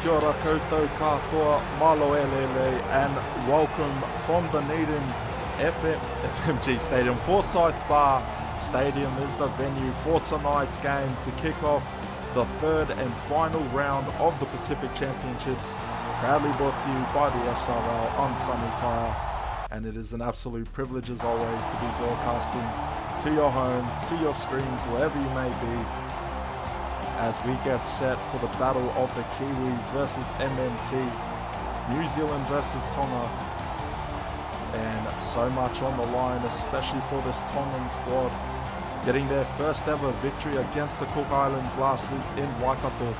Kia ora koutou katoa, malo elele, and welcome from Dunedin FMG Stadium. Forsyth Bar Stadium is the venue for tonight's game to kick off the third and final round of the Pacific Championships, proudly brought to you by the SRL on Sunny Tire. And it is an absolute privilege as always to be broadcasting to your homes, to your screens, wherever you may be, as we get set for the battle of the Kiwis versus MMT, New Zealand versus Tonga, and so much on the line, especially for this Tongan squad, getting their first ever victory against the Cook Islands last week in Waikato.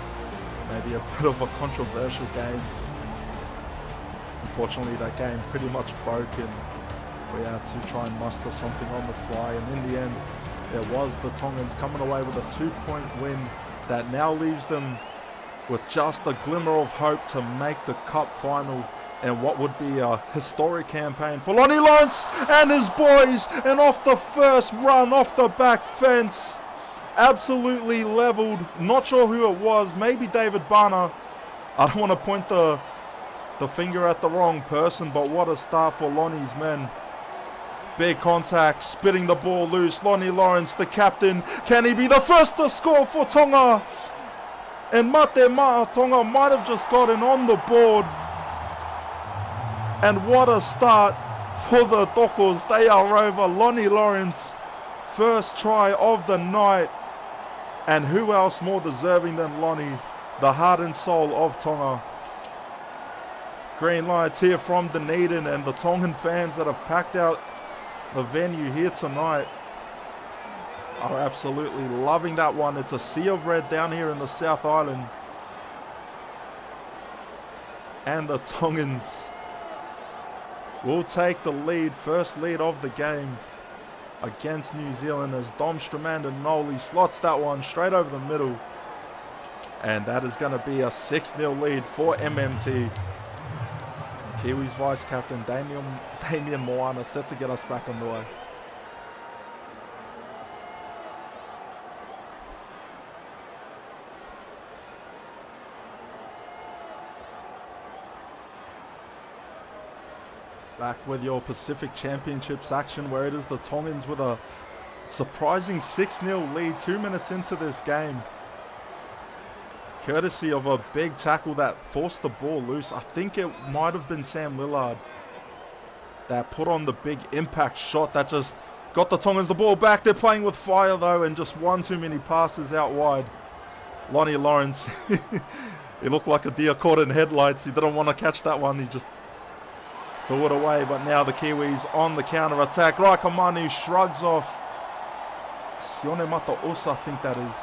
Maybe a bit of a controversial game. Unfortunately, that game pretty much broke and we had to try and muster something on the fly, and in the end, there was the Tongans coming away with a 2-point win that now leaves them with just a glimmer of hope to make the cup final and what would be a historic campaign for Lonnie Lawrence and his boys. And off the first run, off the back fence, absolutely leveled. Not sure who it was, maybe David Barner. I don't want to point the finger at the wrong person, but what a start for Lonnie's men. Big contact, spitting the ball loose. Lonnie Lawrence, the captain. Can he be the first to score for Tonga? And Mate Maa, Tonga might have just gotten on the board. And what a start for the Dokos. They are over. Lonnie Lawrence, first try of the night. And who else more deserving than Lonnie, the heart and soul of Tonga. Green lights here from Dunedin, and the Tongan fans that have packed out the venue here tonight are absolutely loving that one. It's a sea of red down here in the South Island. And the Tongans will take the lead, first lead of the game against New Zealand, as Dom Stromanda-Noli slots that one straight over the middle. And that is going to be a 6-0 lead for MMT. Kiwis vice captain Damien Moana set to get us back on the way. Back with your Pacific Championships action, where it is the Tongans with a surprising 6-0 lead 2 minutes into this game, courtesy of a big tackle that forced the ball loose. I think it might have been Sam Lillard that put on the big impact shot that just got the Tongans the ball back. They're playing with fire though, and just one too many passes out wide. Lonnie Lawrence, he looked like a deer caught in headlights. He didn't want to catch that one. He just threw it away. But now the Kiwis on the counter attack. Raikamanu shrugs off Sione Matausa, I think that is.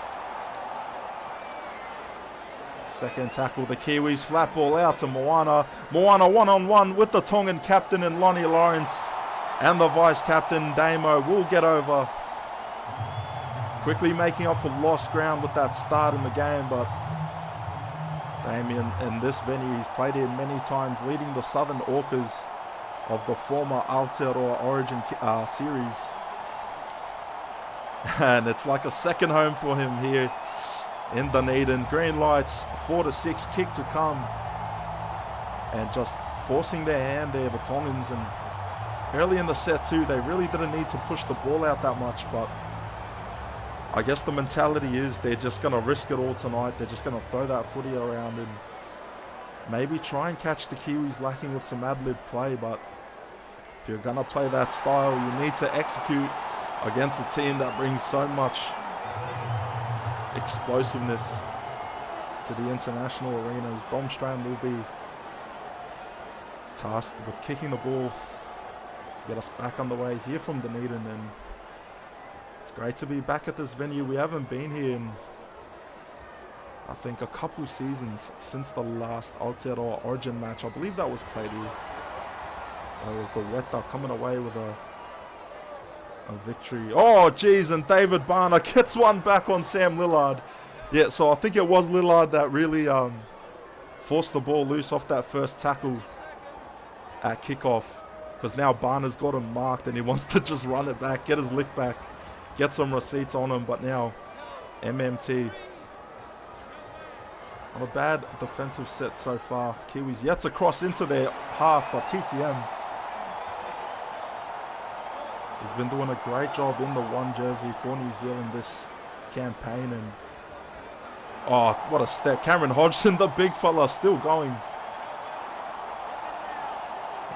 Second tackle, the Kiwis, flat ball out to Moana. Moana one-on-one with the Tongan captain and Lonnie Lawrence. And the vice captain, Damo, will get over. Quickly making up for lost ground with that start in the game, but Damien, in this venue, he's played here many times, leading the Southern Orcas of the former Aotearoa Origin series. And it's like a second home for him here in Dunedin. Green lights, 4-6, kick to come. And just forcing their hand there, the Tongans. And early in the set too, they really didn't need to push the ball out that much, but I guess the mentality is they're just going to risk it all tonight. They're just going to throw that footy around and maybe try and catch the Kiwis lacking with some ad-lib play. But if you're going to play that style, you need to execute against a team that brings so much explosiveness to the international arenas. Dom Strand will be tasked with kicking the ball to get us back on the way here from Dunedin, and it's great to be back at this venue. We haven't been here in, I think, a couple seasons since the last Aotearoa Origin match. I believe that was played here. It was the Weta coming away with a victory. Oh, geez, and David Barner gets one back on Sam Lillard. Yeah, so I think it was Lillard that really forced the ball loose off that first tackle at kickoff, because now Barner's got him marked and he wants to just run it back, get his lick back, get some receipts on him. But now MMT Not a bad defensive set so far. Kiwis yet to cross into their half, but TTM has been doing a great job in the 1 jersey for New Zealand this campaign. And oh, what a step. Cameron Hodgson, the big fella, still going.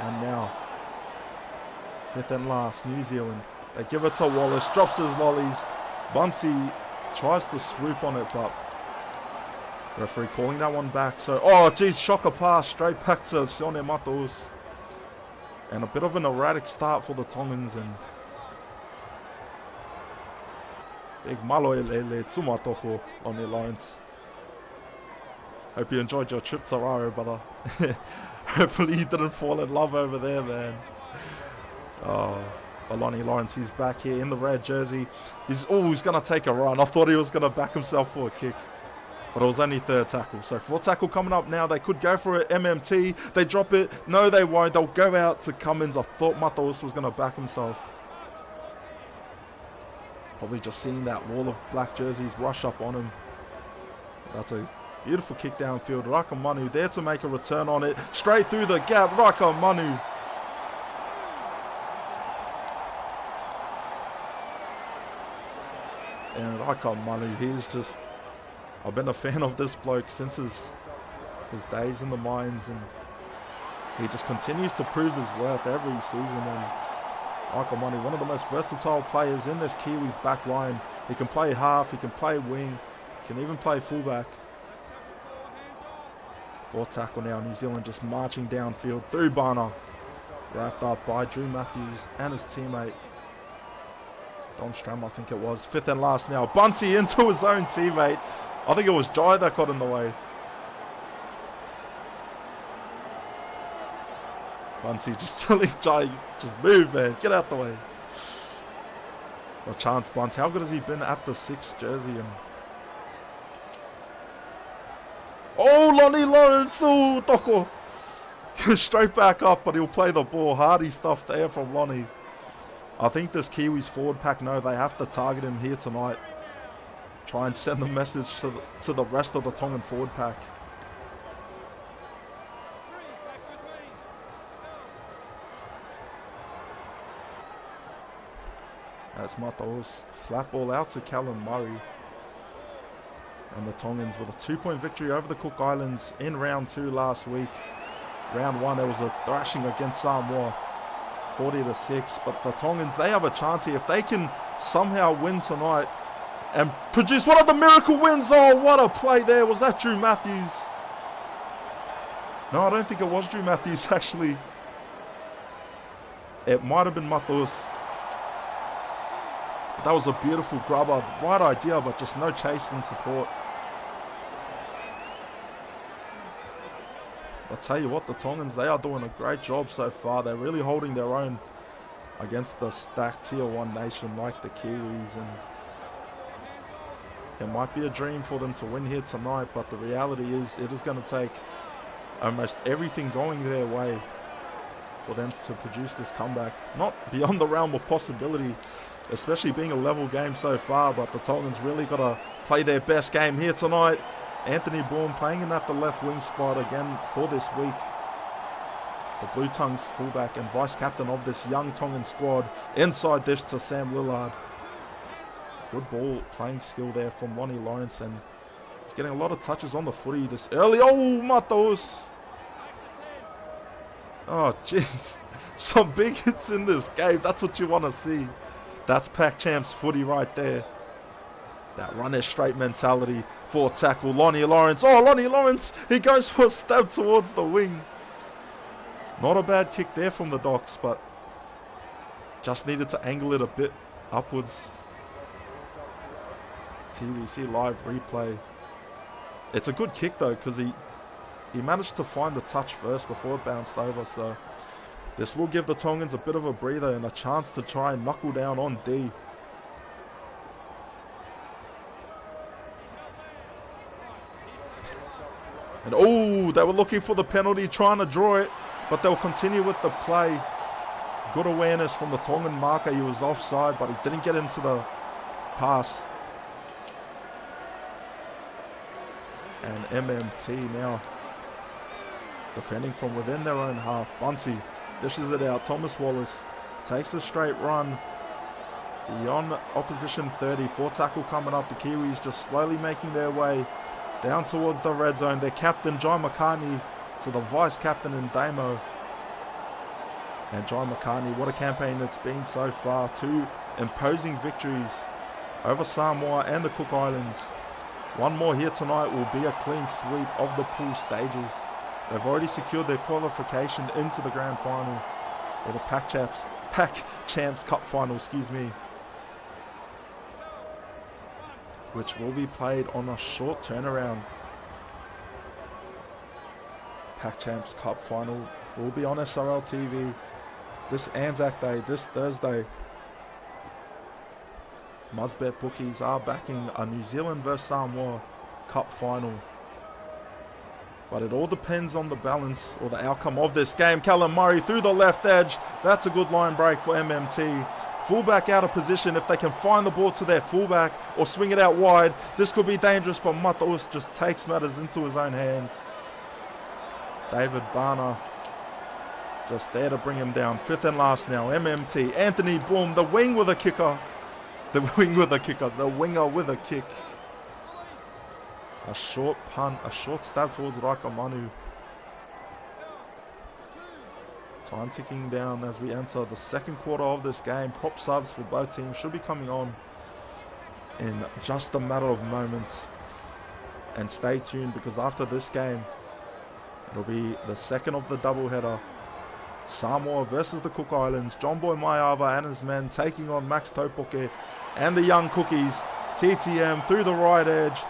And now, 5th and last, New Zealand. They give it to Wallace, drops his lollies. Bunsey tries to swoop on it, but referee calling that one back. So, oh geez, shocker pass straight back to Sione Matos. And a bit of an erratic start for the Tongans. And big maloelele tumatoko on the Lions. Hope you enjoyed your trip to Raro, brother. Hopefully you didn't fall in love over there, man. Oh, Lonnie Lawrence, he's back here in the red jersey. He's going to take a run. I thought he was going to back himself for a kick, but it was only 3rd tackle. So 4th tackle coming up now. They could go for an MMT. They drop it. No, they won't. They'll go out to Cummins. I thought Matos was going to back himself. Probably just seeing that wall of black jerseys rush up on him. That's a beautiful kick downfield. Raka Manu there to make a return on it. Straight through the gap. Raka Manu. And Raka Manu, he's just... I've been a fan of this bloke since his days in the mines. And he just continues to prove his worth every season. And Raka Manu, one of the most versatile players in this Kiwis back line. He can play half. He can play wing. He can even play fullback. 4th tackle now, New Zealand just marching downfield through Barner. Wrapped up by Drew Matthews and his teammate. Dom Stram, I think it was. 5th and last now. Bunsey into his own teammate. I think it was Jai that got in the way. Bunsey just telling Jai, just move, man. Get out the way. A chance, Buns. How good has he been at the 6th jersey? And oh, Lonnie Lawrence. Oh, Toko. Straight back up, but he'll play the ball. Hardy stuff there from Lonnie. I think this Kiwis forward pack know they have to target him here tonight. Try and send the message to the rest of the Tongan forward pack. That's Matos. Flat ball out to Callum Murray. And the Tongans with a 2-point victory over the Cook Islands in round 2 last week. Round 1, there was a thrashing against Samoa, 40-6. But the Tongans, they have a chance here. If they can somehow win tonight and produce one of the miracle wins. Oh, what a play there. Was that Drew Matthews? No, I don't think it was Drew Matthews, actually. It might have been Matos. That was a beautiful grubber. Right idea, but just no chase and support. I'll tell you what, the Tongans, they are doing a great job so far. They're really holding their own against the stacked Tier 1 nation like the Kiwis. And it might be a dream for them to win here tonight, but the reality is it is going to take almost everything going their way for them to produce this comeback. Not beyond the realm of possibility, especially being a level game so far, but the Tongans really got to play their best game here tonight. Anthony Bourne playing in at the left wing spot again for this week. The Blue Tongues fullback and vice captain of this young Tongan squad. Inside dish to Sam Lillard. Good ball playing skill there from Lonnie Lawrence, and he's getting a lot of touches on the footy this early. Oh, Matos! Oh, jeez. Some big hits in this game. That's what you want to see. That's Pac Champs footy right there. That run it straight mentality. 4th tackle, Lonnie Lawrence. Oh, Lonnie Lawrence! He goes for a stab towards the wing. Not a bad kick there from the Docks, but just needed to angle it a bit upwards. TVC live replay. It's a good kick though, because he managed to find the touch first before it bounced over. So this will give the Tongans a bit of a breather and a chance to try and knuckle down on D. And oh, they were looking for the penalty, trying to draw it, but they'll continue with the play. Good awareness from the Tongan marker. He was offside, but he didn't get into the pass. And MMT now defending from within their own half. Bunsey dishes it out. Thomas Wallace takes a straight run beyond opposition 30. 4 tackle coming up. The Kiwis just slowly making their way down towards the red zone. Their captain, John McCartney, to the vice captain in Damo. And John McCartney, what a campaign it's been so far. 2 imposing victories over Samoa and the Cook Islands. One more here tonight will be a clean sweep of the pool stages. They've already secured their qualification into the grand final, or the Pac Champs Cup final, which will be played on a short turnaround. Pac Champs Cup final will be on SRL TV this Anzac Day, this Thursday. Muzbet bookies are backing a New Zealand vs Samoa Cup final. But it all depends on the balance or the outcome of this game. Callum Murray through the left edge. That's a good line break for MMT. Fullback out of position. If they can find the ball to their fullback or swing it out wide, this could be dangerous, but Matos just takes matters into his own hands. David Barner just there to bring him down. 5th and last now. MMT. Anthony Boom, the wing with a kicker. The winger with a kick. A short punt, a short stab towards Rakamanu. Time ticking down as we enter the second quarter of this game. Prop subs for both teams should be coming on in just a matter of moments. And stay tuned, because after this game, it'll be the second of the doubleheader. Samoa versus the Cook Islands. John Boy Maiava and his men taking on Max Topoke and the young Cookies. TTM through the right edge.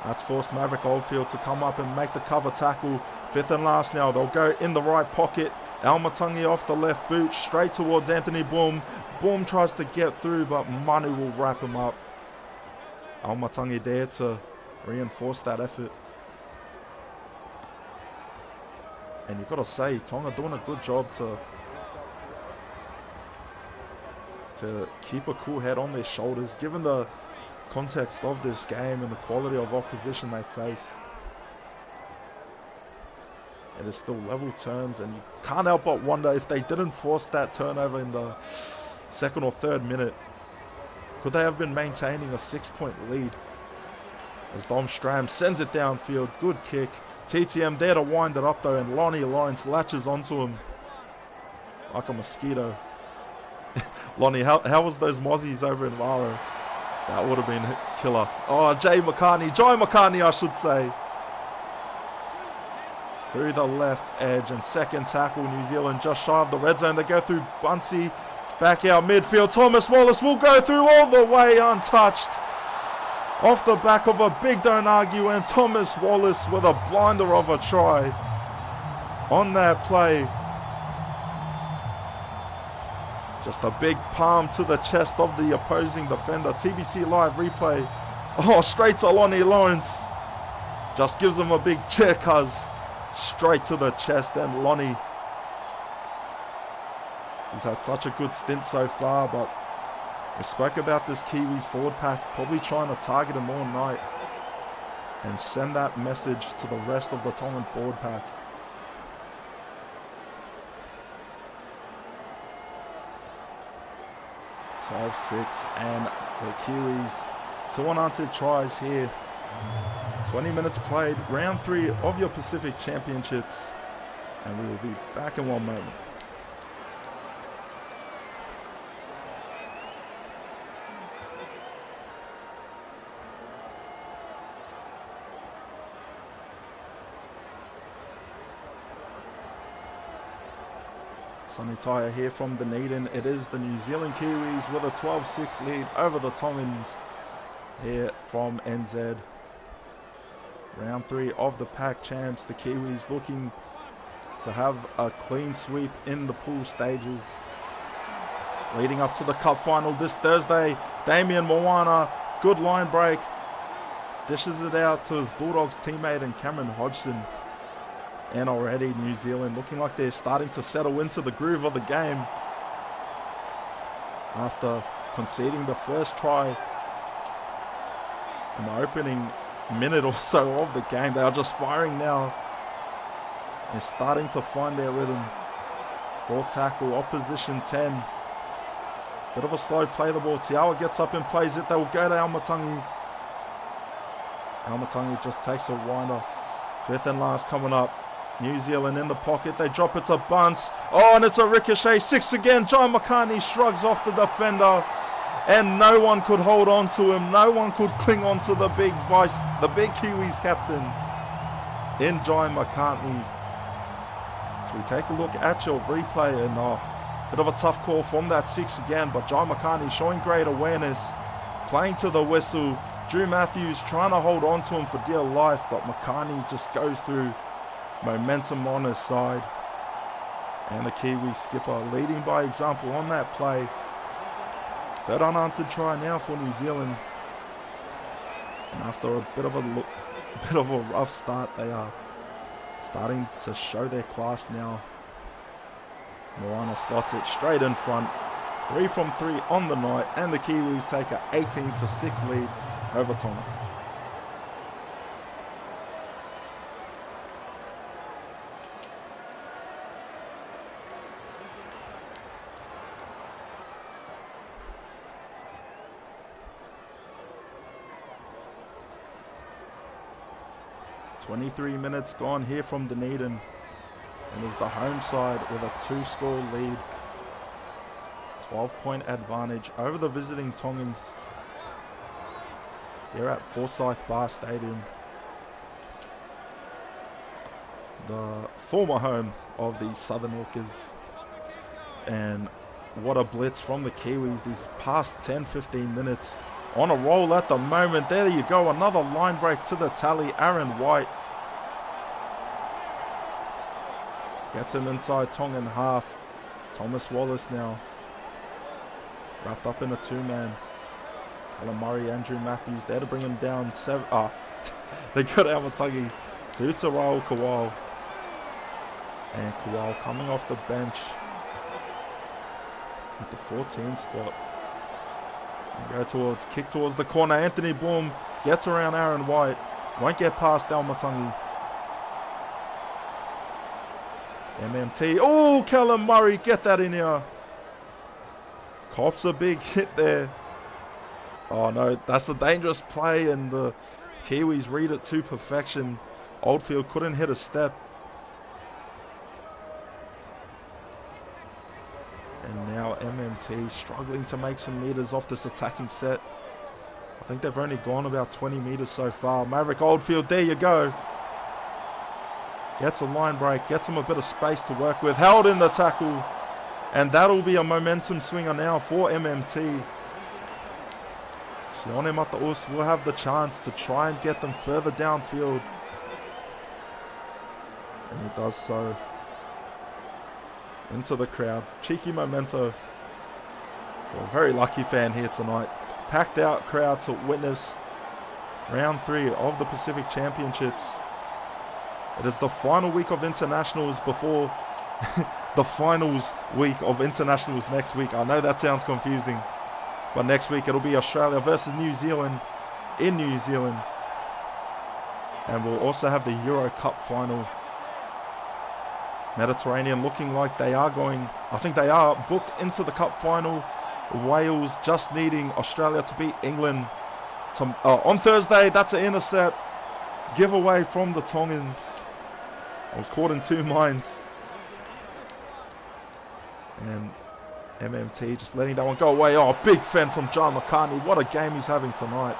That's forced Maverick Oldfield to come up and make the cover tackle. 5th and last now. They'll go in the right pocket. Almatangi off the left boot, straight towards Anthony Boom. Boom tries to get through, but Manu will wrap him up. Almatangi there to reinforce that effort. And you've got to say, Tonga doing a good job to keep a cool head on their shoulders, given the context of this game and the quality of opposition they face. It is still level terms, and you can't help but wonder if they didn't force that turnover in the 2nd or 3rd minute, could they have been maintaining a 6-point lead? As Dom Stram sends it downfield, good kick. TTM there to wind it up though, and Lonnie Lawrence latches onto him like a mosquito. Lonnie, how was those mozzies over in Varo? That would have been killer. Oh, Joy McCartney I should say. Through the left edge, and second tackle, New Zealand just shy of the red zone. They go through Bunsey, back out midfield. Thomas Wallace will go through all the way untouched. Off the back of a big don't argue, and Thomas Wallace with a blinder of a try on that play. Just a big palm to the chest of the opposing defender. TBC live replay. Oh, straight to Lonnie Lawrence. Just gives him a big cheer, cuz. Straight to the chest, and Lonnie, he's had such a good stint so far, but we spoke about this Kiwis forward pack probably trying to target him all night and send that message to the rest of the Tongan forward pack. Five, 6, and the Kiwis 2 unanswered tries here. 20 minutes played, round 3 of your Pacific Championships, and we will be back in one moment. Sonny Tyre here from Dunedin. It is the New Zealand Kiwis with a 12-6 lead over the Tongans here from NZ. Round 3 of the Pac Champs. The Kiwis looking to have a clean sweep in the pool stages. Leading up to the Cup final this Thursday, Damian Moana, good line break. Dishes it out to his Bulldogs teammate and Cameron Hodgson. And already New Zealand looking like they're starting to settle into the groove of the game after conceding the first try in the opening minute or so of the game. They are just firing now. They're starting to find their rhythm. 4 tackle, opposition 10. Bit of a slow play the ball. Tiawa gets up and plays it. They will go to Almatangi. Almatangi just takes a winder. 5th and last coming up. New Zealand in the pocket. They drop it to Bunce. Oh, and it's a ricochet. 6 again. John McCartney shrugs off the defender. And no one could hold on to him. No one could cling on to the big Kiwis captain in John McCartney. So we take a look at your replay, and bit of a tough call from that 6 again, but John McCartney showing great awareness, playing to the whistle. Drew Matthews trying to hold on to him for dear life, but McCartney just goes through. Momentum on his side. And the Kiwi skipper leading by example on that play. 3rd unanswered try now for New Zealand. And after a bit of a rough start, they are starting to show their class now. Moana slots it straight in front. 3 from 3 on the night, and the Kiwis take a 18-6 lead over Tonga. .23 minutes gone here from Dunedin, and is the home side with a 2-score lead. 12-point advantage over the visiting Tongans here at Forsyth Bar Stadium, the former home of the Southern Orcas. And what a blitz from the Kiwis these past 10-15 minutes. On a roll at the moment. There you go. Another line break to the tally. Aaron White gets him inside Tongan half. Thomas Wallace now wrapped up in a 2-man. Alan Murray, Andrew Matthews there to bring him down. They got Almatangi through to Raul Kawal. And Kawal coming off the bench at the 14 spot. And kick towards the corner. Anthony Bloom gets around Aaron White. Won't get past Almatangi. MMT. Oh, Callum Murray, get that in here. Cops a big hit there. Oh no, that's a dangerous play, and the Kiwis read it to perfection. Oldfield couldn't hit a step. And now MMT struggling to make some meters off this attacking set. I think they've only gone about 20 meters so far. Maverick Oldfield, there you go. Gets a line break, gets him a bit of space to work with. Held in the tackle. And that'll be a momentum swinger now for MMT. Sione Mataus will have the chance to try and get them further downfield. And he does so. Into the crowd. Cheeky memento for a very lucky fan here tonight. Packed out crowd to witness round 3 of the Pacific Championships. It is the final week of internationals before the finals week of internationals next week. I know that sounds confusing, but next week it'll be Australia versus New Zealand in New Zealand. And we'll also have the Euro Cup final. Mediterranean looking like they are going, I think they are booked into the cup final. Wales just needing Australia to beat England on Thursday. That's an intercept. Giveaway from the Tongans. I was caught in 2 minds. And MMT just letting that one go away. Oh, big fend from John McCartney. What a game he's having tonight.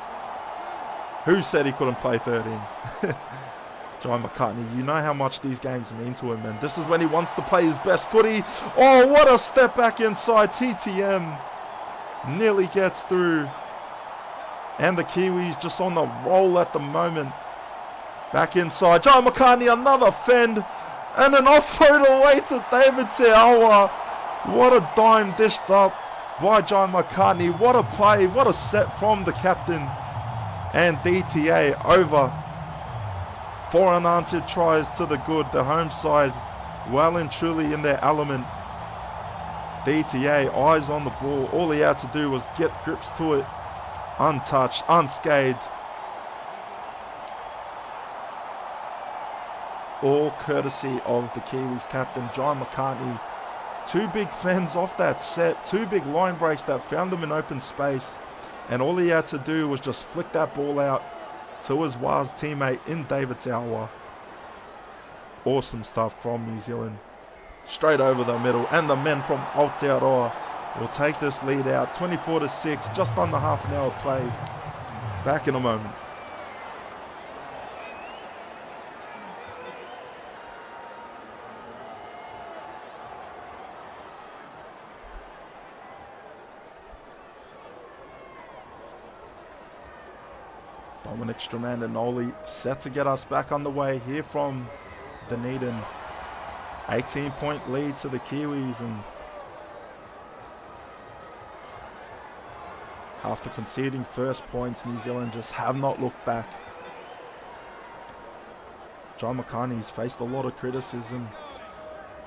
Who said he couldn't play 13? John McCartney, you know how much these games mean to him, and this is when he wants to play his best footy. Oh, what a step back inside. TTM nearly gets through. And the Kiwis just on the roll at the moment. Back inside. John McCartney, another fend. And an offload away to David Te-Awa. What a dime dished up by John McCartney. What a play. What a set from the captain. And DTA over. 4 unanswered tries to the good. The home side well and truly in their element. DTA, eyes on the ball. All he had to do was get grips to it. Untouched, unscathed. all courtesy of the Kiwis captain, John McCartney. 2 big fends off that set, 2 big line breaks that found him in open space. And all he had to do was just flick that ball out to his Waz teammate in David Tawa. Awesome stuff from New Zealand. Straight over the middle, and the men from Aotearoa will take this lead out 24-6, just under half an hour played. Back in a moment. Dominic Stromanda-Noli set to get us back underway here from Dunedin. 18-point lead to the Kiwis, and after conceding first points, New Zealand just have not looked back. John McCartney's faced a lot of criticism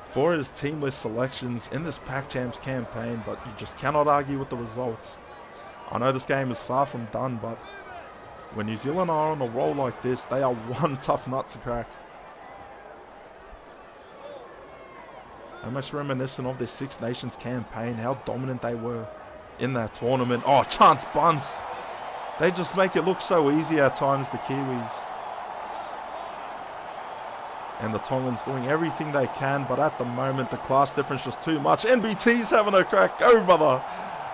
for his teamless selections in this Pac Champs campaign, but you just cannot argue with the results. I know this game is far from done, but when New Zealand are on a roll like this, they are one tough nut to crack. Almost reminiscent of their Six Nations campaign, how dominant they were in that tournament. Oh, chance bunts. They just make it look so easy at times, the Kiwis. And the Tongans doing everything they can, but at the moment, the class difference just too much. NBT's having a crack. Go, brother.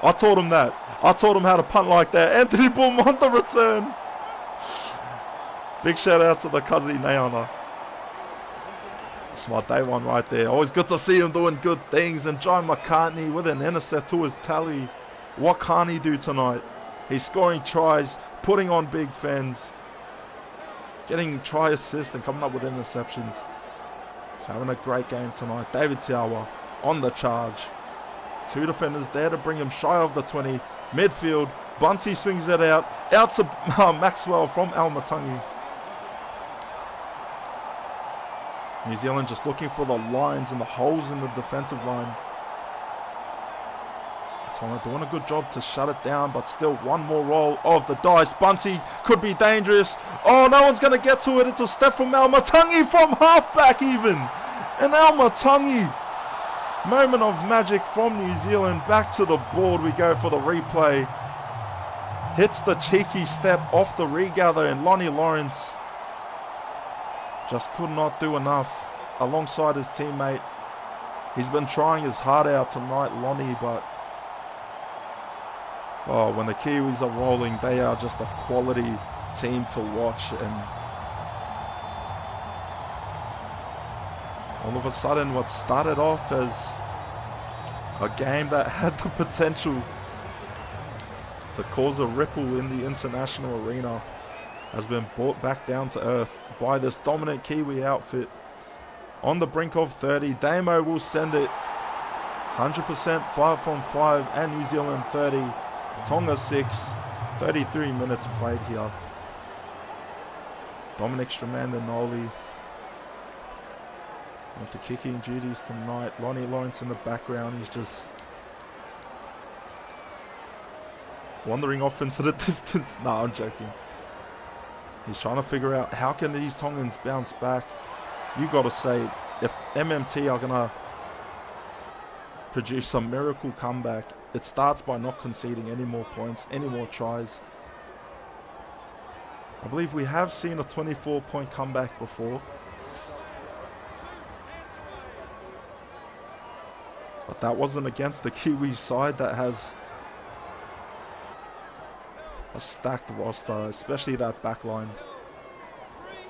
I taught him that. I taught him how to punt like that. Anthony Boom on the return. Big shout out to the Kazi Neana. It's my day one right there. Always good to see him doing good things. And John McCartney with an intercept to his tally. What can't he do tonight? He's scoring tries, putting on big fends, getting try assists and coming up with interceptions. He's having a great game tonight. David Tawa on the charge. 2 defenders there to bring him shy of the 20. Midfield, Bunsey swings it out to Maxwell from Almatangi. New Zealand just looking for the lines and the holes in the defensive line. Tonga doing a good job to shut it down, but still one more roll of the dice. Bunsey could be dangerous. Oh, no one's going to get to it. It's a step from Almatangi from halfback even. And Almatangi, moment of magic from New Zealand. Back to the board we go for the replay. Hits the cheeky step off the regather, and Lonnie Lawrence just could not do enough alongside his teammate. He's been trying his heart out tonight, Lonnie, but oh, when the Kiwis are rolling, they are just a quality team to watch. And all of a sudden, what started off as a game that had the potential to cause a ripple in the international arena has been brought back down to earth by this dominant Kiwi outfit. On the brink of 30, Damo will send it 100% 5 from 5, and New Zealand 30, Tonga 6, 33 minutes played here. Dominic Stromanda-Noli with the kicking duties tonight. Lonnie Lawrence in the background, he's just wandering off into the distance. No, I'm joking. He's trying to figure out how can these Tongans bounce back. You got to say, if MMT are going to produce some miracle comeback, it starts by not conceding any more points, any more tries. I believe we have seen a 24-point comeback before. But that wasn't against the Kiwi side that has a stacked roster, especially that back line.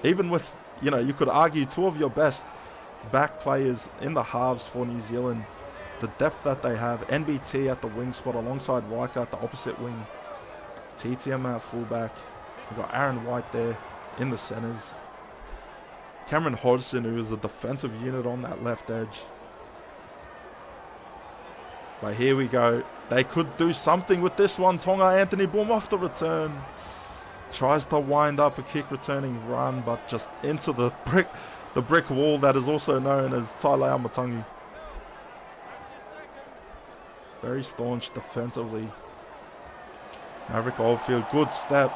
Even with, you could argue 2 of your best back players in the halves for New Zealand, the depth that they have. NBT at the wing spot alongside Riker at the opposite wing. TTM at fullback. We've got Aaron White there in the centers. Cameron Hodgson, who is a defensive unit on that left edge. But here we go. They could do something with this one. Tonga, Anthony Boom off the return. Tries to wind up a kick returning run, but just into the brick wall that is also known as Tailea Almatangi. Very staunch defensively. Maverick Oldfield, good step.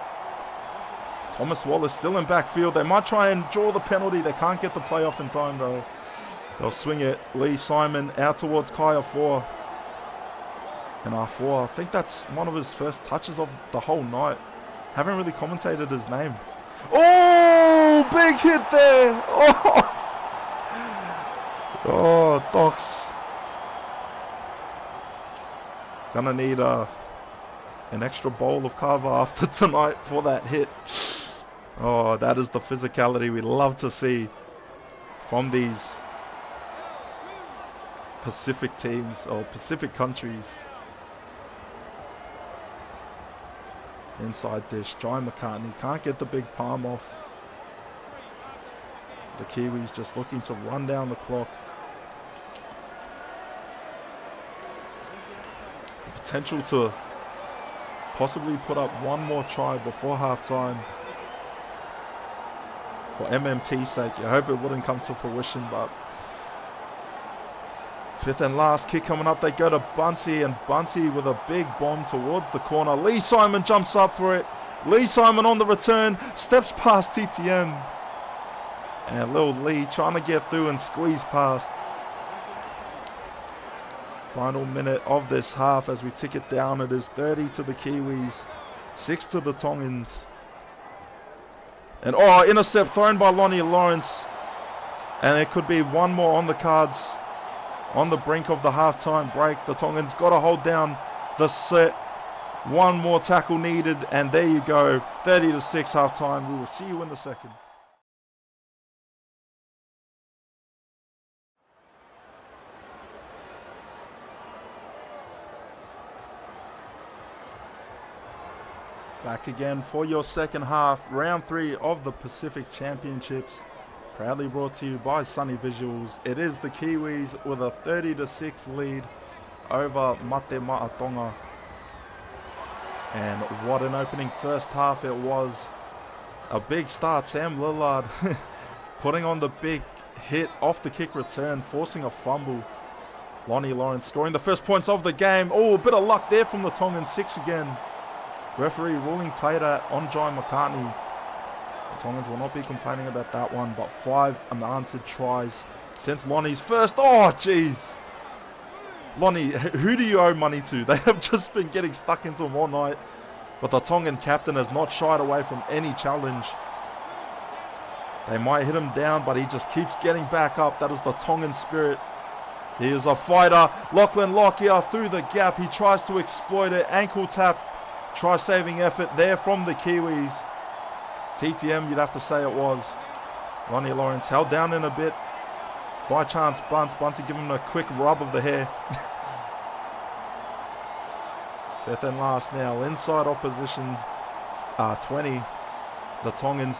Thomas Wallace still in backfield. They might try and draw the penalty. They can't get the play off in time though. They'll swing it. Lee Simon out towards Kaya 4. And R4, I think that's one of his first touches of the whole night. Haven't really commentated his name. Oh, big hit there. Oh, Docs. Gonna need an extra bowl of kava after tonight for that hit. Oh, that is the physicality we love to see from these Pacific teams or Pacific countries. Inside dish, Jai McCartney can't get the big palm off. The Kiwis just looking to run down the clock. The potential to possibly put up one more try before halftime. For MMT's sake, I hope it wouldn't come to fruition, but fifth and last kick coming up. They go to Bunsey, and Bunsey with a big bomb towards the corner. Lee Simon jumps up for it. Lee Simon on the return, steps past TTM. And little Lee trying to get through and squeeze past. Final minute of this half as we tick it down. It is 30 to the Kiwis, 6 to the Tongans. And intercept thrown by Lonnie Lawrence. And it could be one more on the cards. On the brink of the halftime break, the Tongans got to hold down the set. One more tackle needed, and there you go. 30 to 6 halftime. We will see you in the second. Back again for your second half, round 3 of the Pacific Championships. Proudly brought to you by Sunny Visuals. It is the Kiwis with a 30 to 6 lead over Mate Ma'a Tonga. And what an opening first half it was. A big start. Sam Lillard putting on the big hit off the kick return, forcing a fumble. Lonnie Lawrence scoring the first points of the game. Oh, a bit of luck there from the Tongans. 6 again. Referee ruling play that on Jai McCartney. The Tongans will not be complaining about that one, but 5 unanswered tries since Lonnie's first. Oh, jeez. Lonnie, who do you owe money to? They have just been getting stuck into them all night, but the Tongan captain has not shied away from any challenge. They might hit him down, but he just keeps getting back up. That is the Tongan spirit. He is a fighter. Lachlan Lockyer through the gap. He tries to exploit it. Ankle tap. Try-saving effort there from the Kiwis. TTM, you'd have to say it was. Lonnie Lawrence held down in a bit. By chance, Bunsey giving him a quick rub of the hair. Fifth and last now. Inside opposition 20. The Tongans,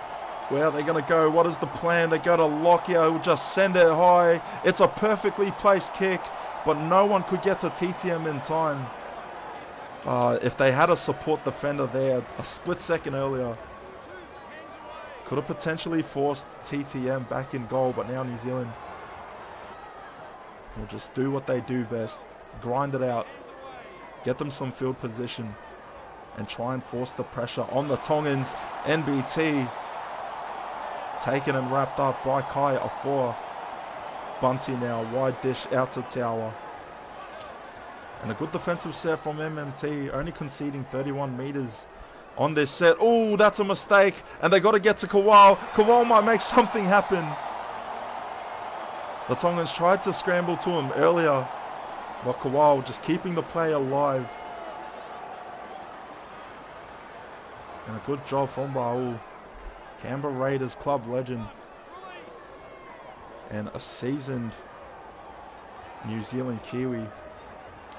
where are they going to go? What is the plan? They go to Lockyer, who just send it high. It's a perfectly placed kick, but no one could get to TTM in time. If they had a support defender there a split second earlier, could have potentially forced TTM back in goal, but now New Zealand will just do what they do best. Grind it out, get them some field position, and try and force the pressure on the Tongans. NBT taken and wrapped up by Kai Afua. Bunsey now, wide dish out to Tower. And a good defensive set from MMT, only conceding 31 meters on this set. Oh, that's a mistake. And they got to get to Kawal. Kawal might make something happen. The Tongans tried to scramble to him earlier, but Kawal just keeping the play alive. And a good job from Raul. Canberra Raiders club legend. And a seasoned New Zealand Kiwi.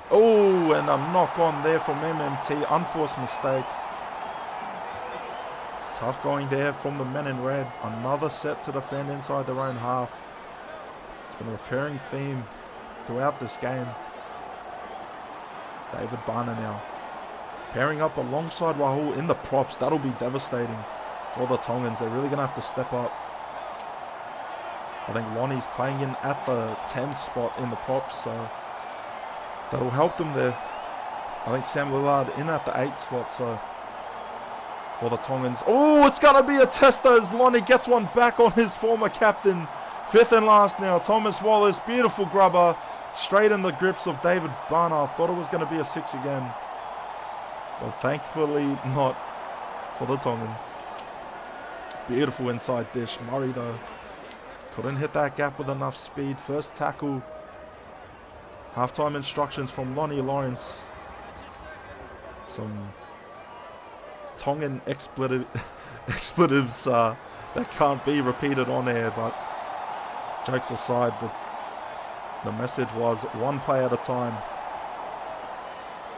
Oh, and a knock on there from MMT. Unforced mistake. Tough going there from the men in red. Another set to defend inside their own half. It's been a recurring theme throughout this game. It's David Barner now. Pairing up alongside Rahul in the props. That'll be devastating for the Tongans. They're really going to have to step up. I think Lonnie's playing in at the 10th spot in the props, so that'll help them there. I think Sam Lillard in at the 8th spot, so for the Tongans. Oh, it's going to be a tester as Lonnie gets one back on his former captain. 5th and last now. Thomas Wallace, beautiful grubber. Straight in the grips of David Barner. Thought it was going to be a 6 again. Well, thankfully not for the Tongans. Beautiful inside dish. Murray, though, couldn't hit that gap with enough speed. First tackle. Halftime instructions from Lonnie Lawrence. Some Tongan expletives that can't be repeated on air, but jokes aside, the message was one play at a time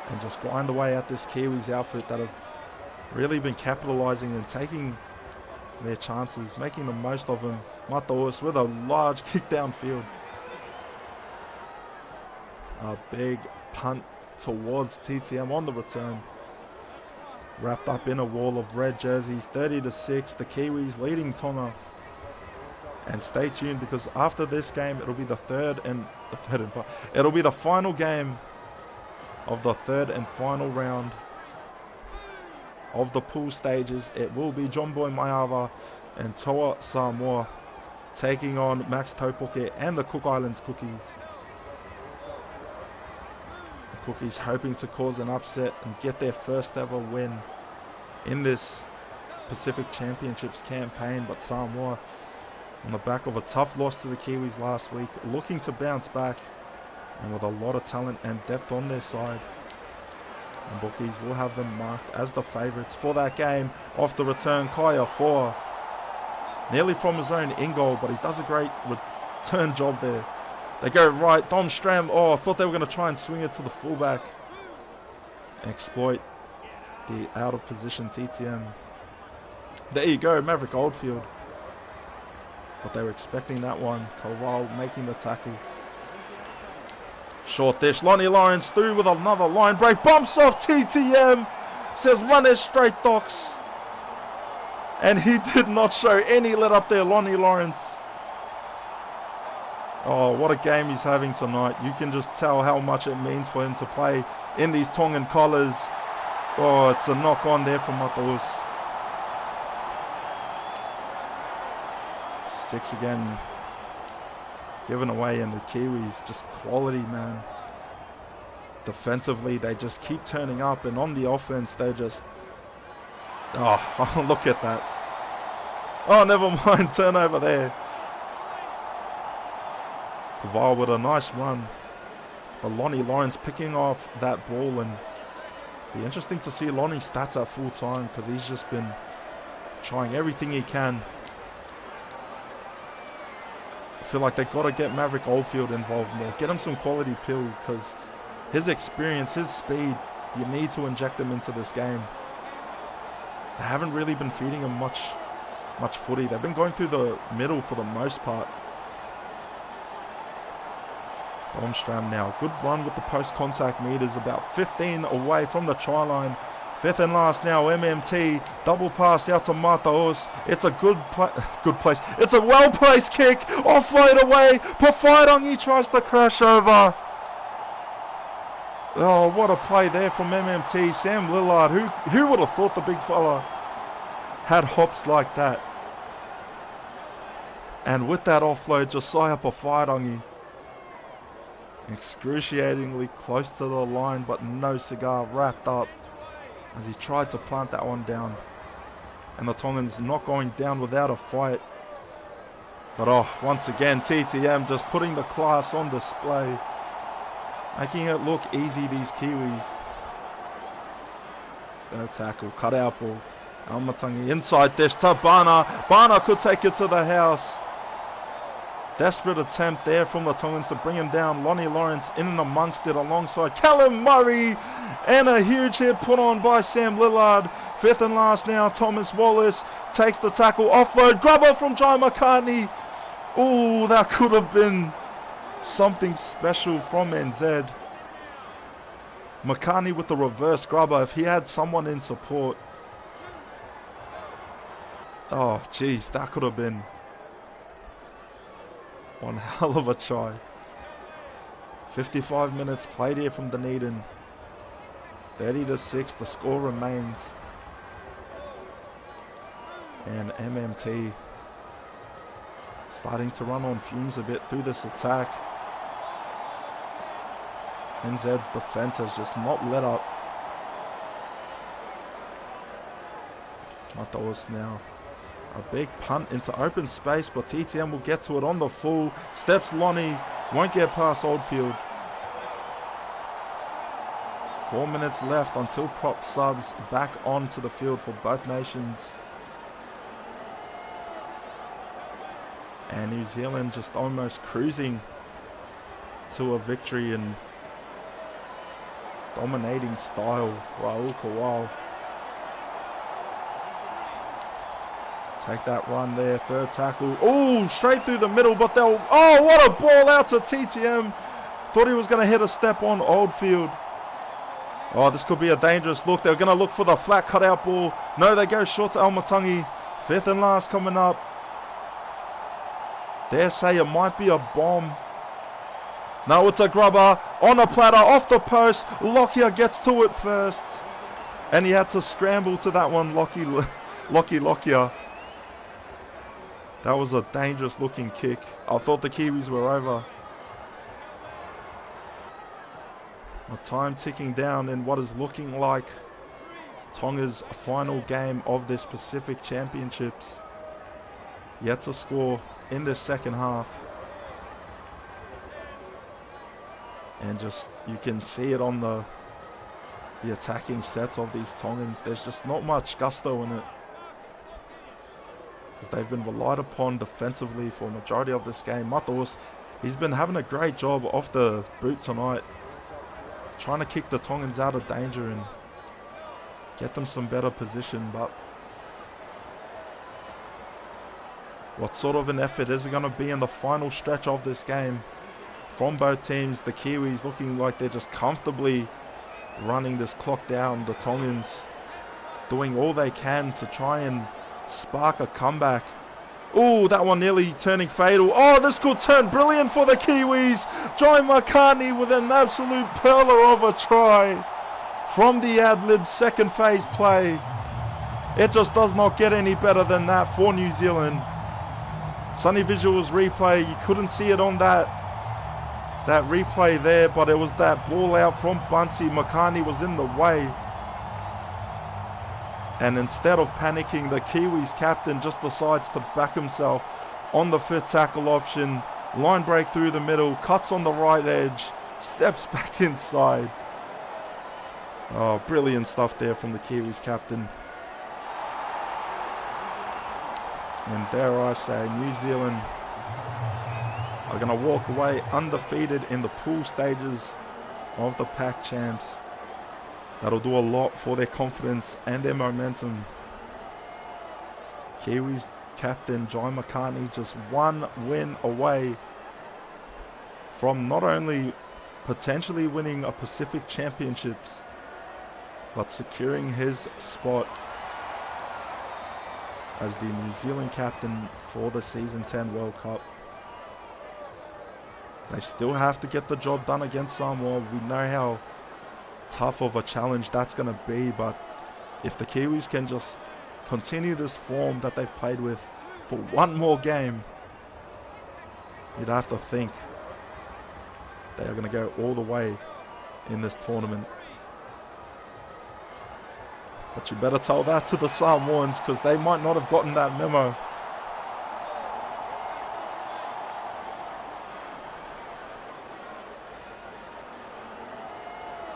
and just grind away at this Kiwis outfit that have really been capitalising and taking their chances, making the most of them. Mataus with a large kick downfield. A big punt towards TTM on the return. Wrapped up in a wall of red jerseys, 30-6. The Kiwis leading Tonga. And stay tuned, because after this game, it'll be the final game of the third and final round of the pool stages. It will be John Boy Maiava and Toa Samoa taking on Max Taupoke and the Cook Islands Cookies. Cookies hoping to cause an upset and get their first ever win in this Pacific Championships campaign, but Samoa, on the back of a tough loss to the Kiwis last week, looking to bounce back and with a lot of talent and depth on their side. And bookies will have them marked as the favourites for that game. Off the return, Kaya 4. Nearly from his own in goal, but he does a great return job there. They go right. Dom Stram. Oh, I thought they were going to try and swing it to the fullback. Exploit the out of position TTM. There you go, Maverick Oldfield. But they were expecting that one. Koval making the tackle. Short dish. Lonnie Lawrence through with another line break. Bumps off TTM. Says run it straight, Docs. And he did not show any let up there, Lonnie Lawrence. Oh, what a game he's having tonight. You can just tell how much it means for him to play in these Tongan colours. Oh, it's a knock on there from Mataus. 6 again. Given away, and the Kiwis, just quality, man. Defensively, they just keep turning up, and on the offense, they just... Oh, look at that. Oh, never mind, turnover there. Koval with a nice run. But Lonnie Lawrence picking off that ball, and be interesting to see Lonnie's stats at full time, because he's just been trying everything he can. I feel like they've got to get Maverick Oldfield involved more. Get him some quality pill, because his experience, his speed, you need to inject him into this game. They haven't really been feeding him much footy. They've been going through the middle for the most part. Domstram now. Good run with the post-contact meters, about 15 away from the try line. 5th and last now, MMT. Double pass out to Mataus. It's a good place. It's a well-placed kick. Offload away. Pafaidangi tries to crash over. Oh, what a play there from MMT. Sam Lillard. Who would have thought the big fella had hops like that? And with that offload, Josiah Pafaidangi. Excruciatingly close to the line, but no cigar, wrapped up as he tried to plant that one down. And the Tongans not going down without a fight. But once again, TTM just putting the class on display, making it look easy, these Kiwis. That tackle, cut out ball. Almatangi inside dish to Bana. Bana could take it to the house. Desperate attempt there from the Tongans to bring him down. Lonnie Lawrence in and amongst it alongside Callum Murray. And a huge hit put on by Sam Lillard. 5th and last now. Thomas Wallace takes the tackle. Offload. Grubber from Jai McCartney. Ooh, that could have been something special from NZ. McCartney with the reverse grubber. If he had someone in support. Oh, geez. That could have been one hell of a try. 55 minutes played here from Dunedin. 30-6, the score remains. And MMT starting to run on fumes a bit through this attack. NZ's defense has just not let up. Matos now. A big punt into open space, but TTM will get to it on the full. Steps Lonnie, won't get past Oldfield. 4 minutes left until prop subs back onto the field for both nations. And New Zealand just almost cruising to a victory in dominating style. Raul Kawal. Take that run there, third tackle. Oh, straight through the middle, but they'll... Oh, what a ball out to TTM. Thought he was going to hit a step on Oldfield. Oh, this could be a dangerous look. They're going to look for the flat cutout ball. No, they go short to Almatangi. Fifth and last coming up. Dare say it might be a bomb. No, it's a grubber on a platter, off the post. Lockyer gets to it first. And he had to scramble to that one, Lockyer. That was a dangerous looking kick. I thought the Kiwis were over. A time ticking down in what is looking like Tonga's final game of this Pacific Championships. Yet to score in this second half. And just, you can see it on the attacking sets of these Tongans. There's just not much gusto in it, because they've been relied upon defensively for a majority of this game. Matos, he's been having a great job off the boot tonight, trying to kick the Tongans out of danger and get them some better position. But what sort of an effort is it going to be in the final stretch of this game from both teams? The Kiwis looking like they're just comfortably running this clock down. The Tongans doing all they can to try and spark a comeback. Oh, that one nearly turning fatal. Oh, this could turn brilliant for the Kiwis. Joy McCartney with an absolute perler of a try from the ad-lib second phase play. It just does not get any better than that for New Zealand. Sunny Visuals replay, you couldn't see it on that replay there, but it was that ball out from Bunsey. McCartney was in the way. And instead of panicking, the Kiwis captain just decides to back himself on the fifth tackle option. Line break through the middle, cuts on the right edge, steps back inside. Oh, brilliant stuff there from the Kiwis captain. And dare I say, New Zealand are going to walk away undefeated in the pool stages of the Pac Champs. That'll do a lot for their confidence and their momentum. Kiwis captain Jai McCartney just one win away from not only potentially winning a Pacific Championships, but securing his spot as the New Zealand captain for the Season 10 World Cup. They still have to get the job done against Samoa. We know how tough of a challenge that's going to be, but if the Kiwis can just continue this form that they've played with for one more game, you'd have to think they are going to go all the way in this tournament. But you better tell that to the Samoans, because they might not have gotten that memo.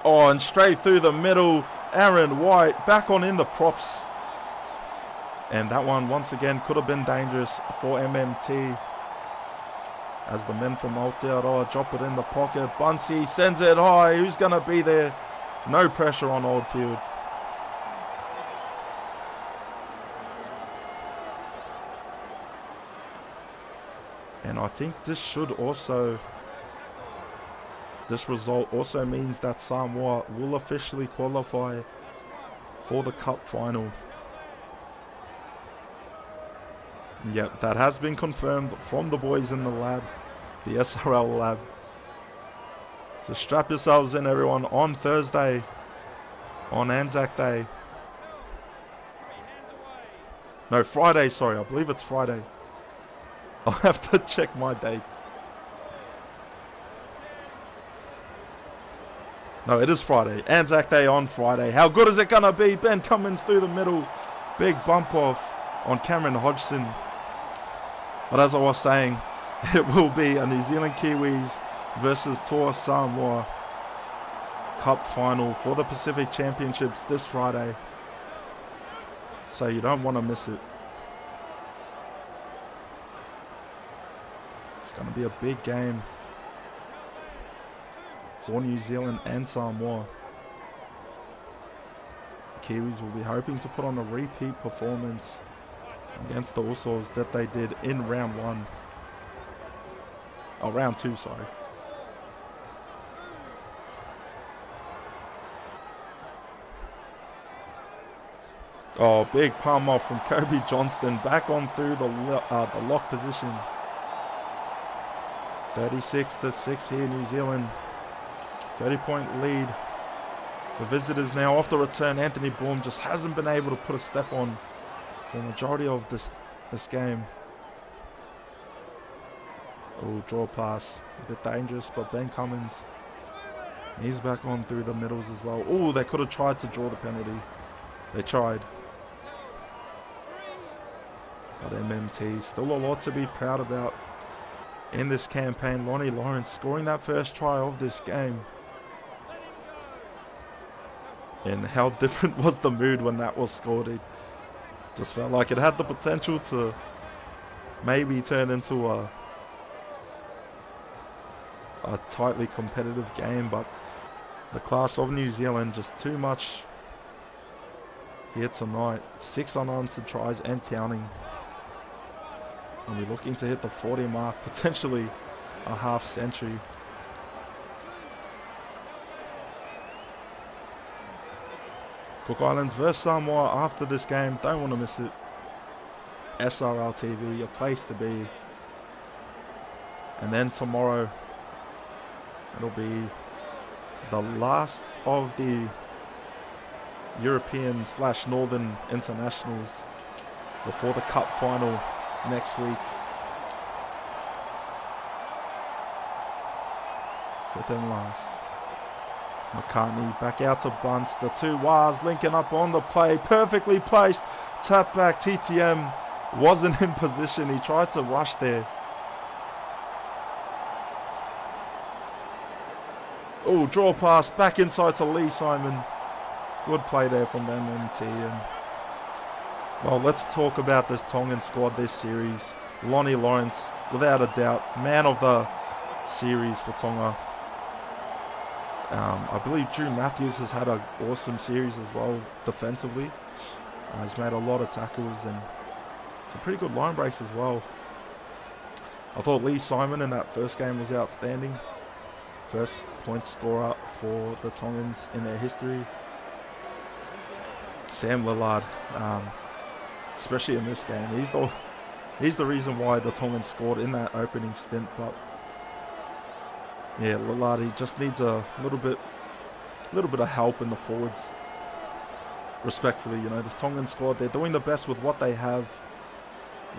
Oh, and straight through the middle, Aaron White back on in the props. And that one, once again, could have been dangerous for MMT, as the men from Aotearoa drop it in the pocket. Bunsey sends it high. Who's going to be there? No pressure on Oldfield. And I think this result also means that Samoa will officially qualify for the Cup final. Yep, that has been confirmed from the boys in the lab, the SRL lab. So strap yourselves in, everyone, on Thursday, on Anzac Day. No, Friday, sorry. I believe it's Friday. I'll have to check my dates. No, it is Friday. Anzac Day on Friday. How good is it going to be? Ben Cummins through the middle. Big bump off on Cameron Hodgson. But as I was saying, it will be a New Zealand Kiwis versus Toa Samoa Cup final for the Pacific Championships this Friday. So you don't want to miss it. It's going to be a big game for New Zealand and Samoa. The Kiwis will be hoping to put on a repeat performance against the Usos that they did in round 1. Oh, round 2, sorry. Oh, big palm off from Kobe Johnston, back on through the lock position. 36-6 here, New Zealand. 30-point lead. The visitors now off the return. Anthony Bourne just hasn't been able to put a step on for the majority of this game. Oh, draw pass. A bit dangerous, but Ben Cummins, he's back on through the middles as well. Oh, they could have tried to draw the penalty. They tried. But MMT, still a lot to be proud about in this campaign. Lonnie Lawrence scoring that first try of this game. And how different was the mood when that was scored. It just felt like it had the potential to maybe turn into a tightly competitive game, but the class of New Zealand just too much here tonight. 6 unanswered tries and counting. And we're looking to hit the 40 mark, potentially a half century. Cook Islands versus Samoa after this game. Don't want to miss it. SRL TV, your place to be. And then tomorrow, it'll be the last of the European/Northern internationals before the Cup final next week. 5th and last. McCartney back out to Bunce. The two Wars linking up on the play. Perfectly placed. Tap back. TTM wasn't in position. He tried to rush there. Oh, draw pass back inside to Lee Simon. Good play there from MMT. And well, let's talk about this Tongan squad this series. Lonnie Lawrence, without a doubt, man of the series for Tonga. I believe Drew Matthews has had an awesome series as well defensively. He's made a lot of tackles and some pretty good line breaks as well. I thought Lee Simon in that first game was outstanding. First point scorer for the Tongans in their history. Sam Lillard, especially in this game, he's the reason why the Tongans scored in that opening stint. But yeah, Lillard, he just needs a little bit of help in the forwards. Respectfully, you know, this Tongan squad, they're doing the best with what they have.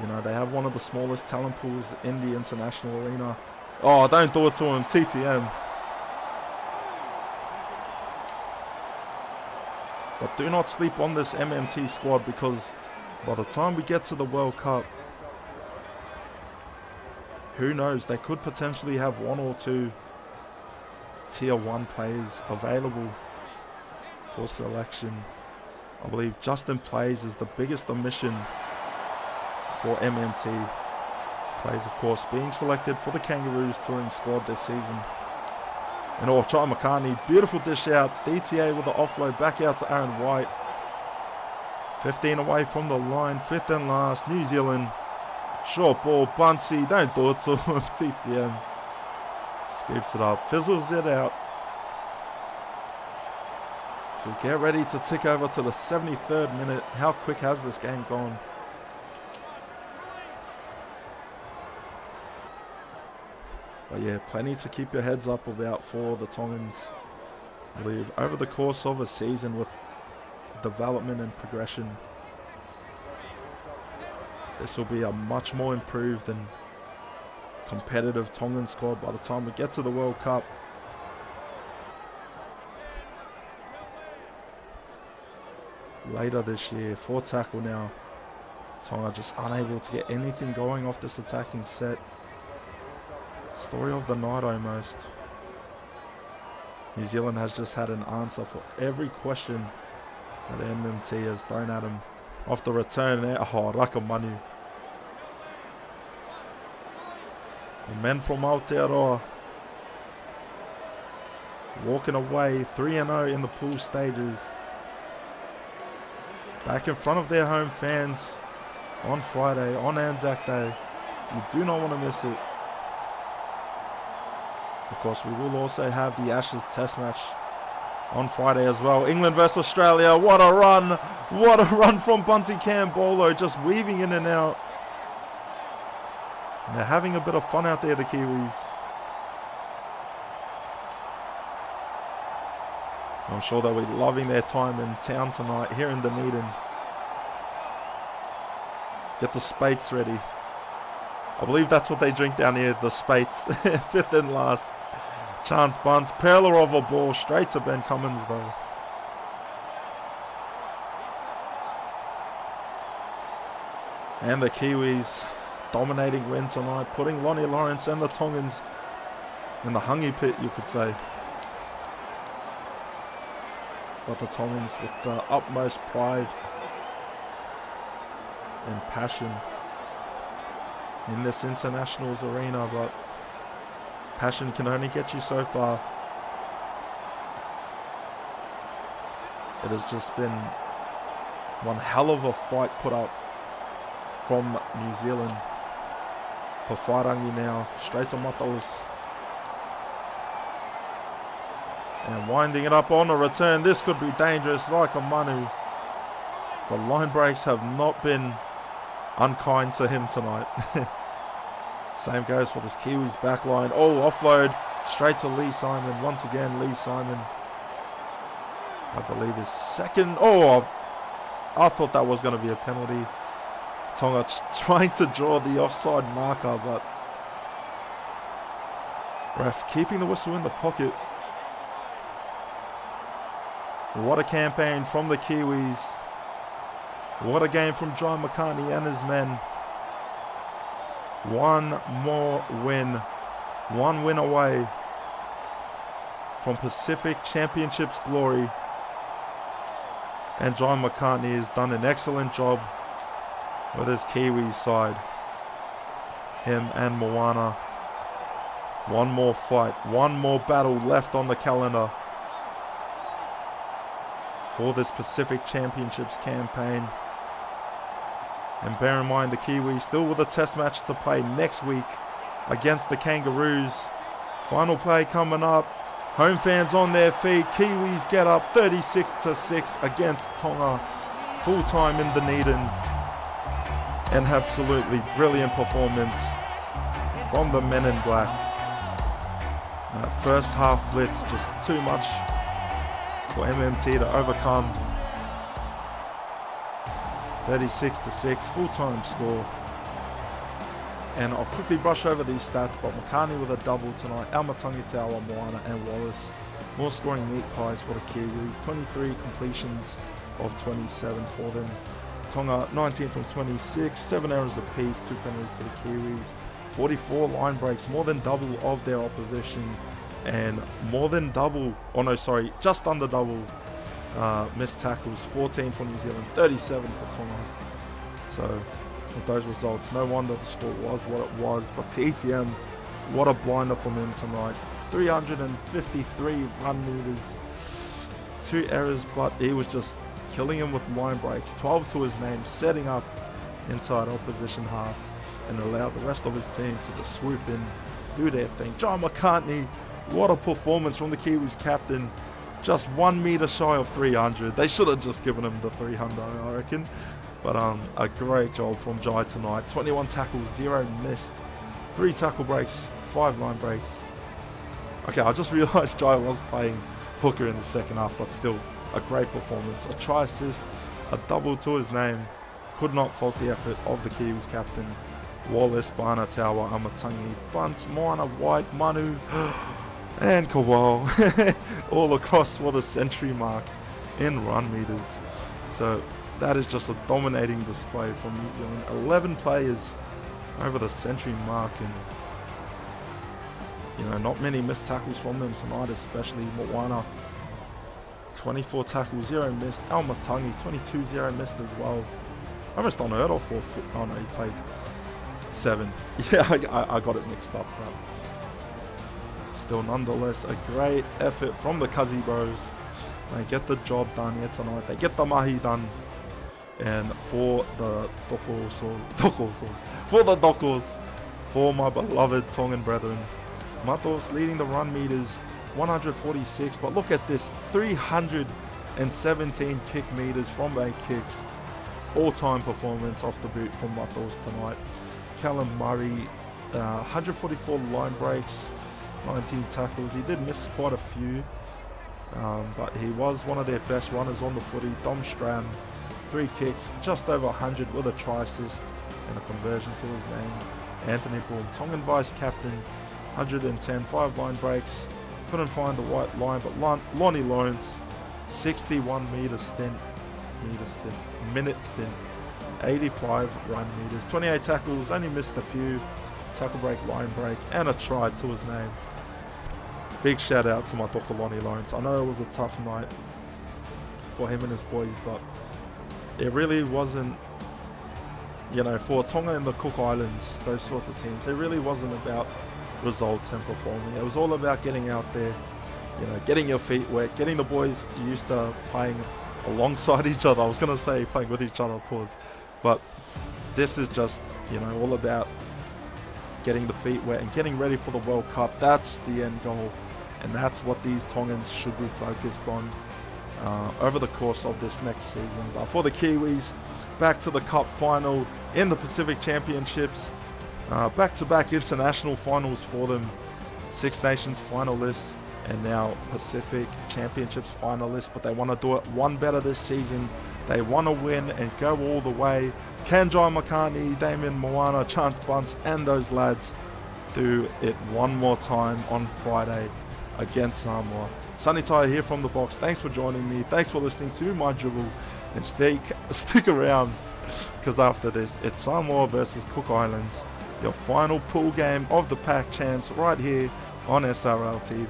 You know, they have one of the smallest talent pools in the international arena. Oh, don't do it to him, TTM. But do not sleep on this MMT squad, because by the time we get to the World Cup, who knows, they could potentially have 1 or 2 tier 1 players available for selection. I believe Justin Plays is the biggest omission for MMT. Plays, of course, being selected for the Kangaroos touring squad this season. And off Charlie McCartney, beautiful dish out. DTA with the offload back out to Aaron White. 15 away from the line, 5th and last. New Zealand, short ball, Bunsey, don't do it to him. TTM scoops it up, fizzles it out. So get ready to tick over to the 73rd minute. How quick has this game gone? But yeah, plenty to keep your heads up about for the Tongans. I believe over the course of a season with development and progression, this will be a much more improved and competitive Tongan squad by the time we get to the World Cup. Later this year, 4 tackle now. Tonga just unable to get anything going off this attacking set. Story of the night almost. New Zealand has just had an answer for every question that MMT has thrown at him. Off the return there, oh, Rakamanu. The men from Aotearoa walking away 3-0 in the pool stages. Back in front of their home fans on Friday, on Anzac Day. You do not want to miss it. Of course, we will also have the Ashes Test match on Friday as well. England versus Australia. What a run. What a run from Bunty Campbolo. Just weaving in and out. And they're having a bit of fun out there, the Kiwis. I'm sure they'll be loving their time in town tonight here in Dunedin. Get the Spates ready. I believe that's what they drink down here, the Spates. 5th and last. Chance bunts. Perler of a ball straight to Ben Cummins though. And the Kiwis dominating win tonight, putting Lonnie Lawrence and the Tongans in the hungy pit, you could say. But the Tongans with the utmost pride and passion in this internationals arena, but passion can only get you so far. It has just been one hell of a fight put up from New Zealand. Pawhairangi now, straight to Matos. And winding it up on a return. This could be dangerous, like a Manu. The line breaks have not been unkind to him tonight. Same goes for this Kiwis back line. Oh, offload straight to Lee Simon. Once again, Lee Simon, I believe his second. Oh, I thought that was going to be a penalty. Tonga trying to draw the offside marker, but ref keeping the whistle in the pocket. What a campaign from the Kiwis. What a game from John McCartney and his men. One more win. One win away from Pacific Championships glory. And John McCartney has done an excellent job with his Kiwis side. Him and Moana. One more fight. One more battle left on the calendar for this Pacific Championships campaign. And bear in mind, the Kiwis still with a test match to play next week against the Kangaroos. Final play coming up. Home fans on their feet. Kiwis get up 36-6 against Tonga. Full time in Dunedin. An absolutely brilliant performance from the men in black. First half blitz, just too much for MMT to overcome. 36-6, full-time score. And I'll quickly brush over these stats, but McCartney with a double tonight. Almatangi Tawa, Moana and Wallace. More scoring meat pies for the Kiwis. 23 completions of 27 for them. Tonga 19 from 26, 7 errors apiece, 2 penalties to the Kiwis. 44 line breaks, more than double of their opposition. And more than double, oh no, sorry, just under double missed tackles. 14 for New Zealand, 37 for Tonga. So with those results, no wonder the score was what it was. But TTM, what a blinder from him tonight. 353 run meters, 2 errors, but he was just killing him with line breaks. 12 to his name, setting up inside opposition half and allowed the rest of his team to just swoop in, do their thing. John McCartney, what a performance from the Kiwis captain. Just 1 meter shy of 300. They should have just given him the 300, I reckon. But a great job from Jai tonight. 21 tackles, 0 missed. 3 tackle breaks, 5 line breaks. Okay, I just realised Jai was playing hooker in the second half, but still a great performance. A try assist, a double to his name. Could not fault the effort of the Kiwis captain. Wallace, Barnatawa, Amatangi, Bunce, Moana, White, Manu, and Kowal all across for the century mark in run meters. So that is just a dominating display from New Zealand. 11 players over the century mark, and you know, not many missed tackles from them tonight, especially Moana. 24 tackles, 0 missed. Amatangi, 22, 0 missed as well. Almost unheard of for oh no, he played 7. Yeah, I got it mixed up, but still nonetheless a great effort from the Kazi Bros. They get the job done here tonight. They get the mahi done. And for the Dokos, for my beloved Tongan brethren, Matos leading the run meters, 146. But look at this, 317 kick meters from 8 kicks. All-time performance off the boot from Matos tonight. Callum Murray, 144 line breaks, 19 tackles. He did miss quite a few, but he was one of their best runners on the footy. Dom Stram, 3 kicks, just over 100 with a try assist and a conversion to his name. Anthony Boom, Tongan vice captain, 110, 5 line breaks. Couldn't find the white line, but Lonnie Lawrence, 61 minute stint, 85 run meters, 28 tackles, only missed a few, tackle break, line break, and a try to his name. Big shout out to my Dr. Lonnie Lawrence. I know it was a tough night for him and his boys, but it really wasn't, you know, for Tonga and the Cook Islands, those sorts of teams, it really wasn't about results and performing. It was all about getting out there, you know, getting your feet wet, getting the boys used to playing alongside each other. I was going to say playing with each other, of course, but this is just, you know, all about getting the feet wet and getting ready for the World Cup. That's the end goal, and that's what these Tongans should be focused on over the course of this next season. But for the Kiwis, back to the Cup final in the Pacific Championships, back-to-back international finals for them, Six Nations finalists and now Pacific Championships finalists, but they want to do it one better this season. They want to win and go all the way. Can John McCartney, Damien Moana, Chance Bunce and those lads do it one more time on Friday against Samoa? Sunny Ty here from the box. Thanks for joining me. Thanks for listening to my dribble, and stick around, because after this it's Samoa versus Cook Islands, your final pool game of the Pac Champs right here on SRL TV.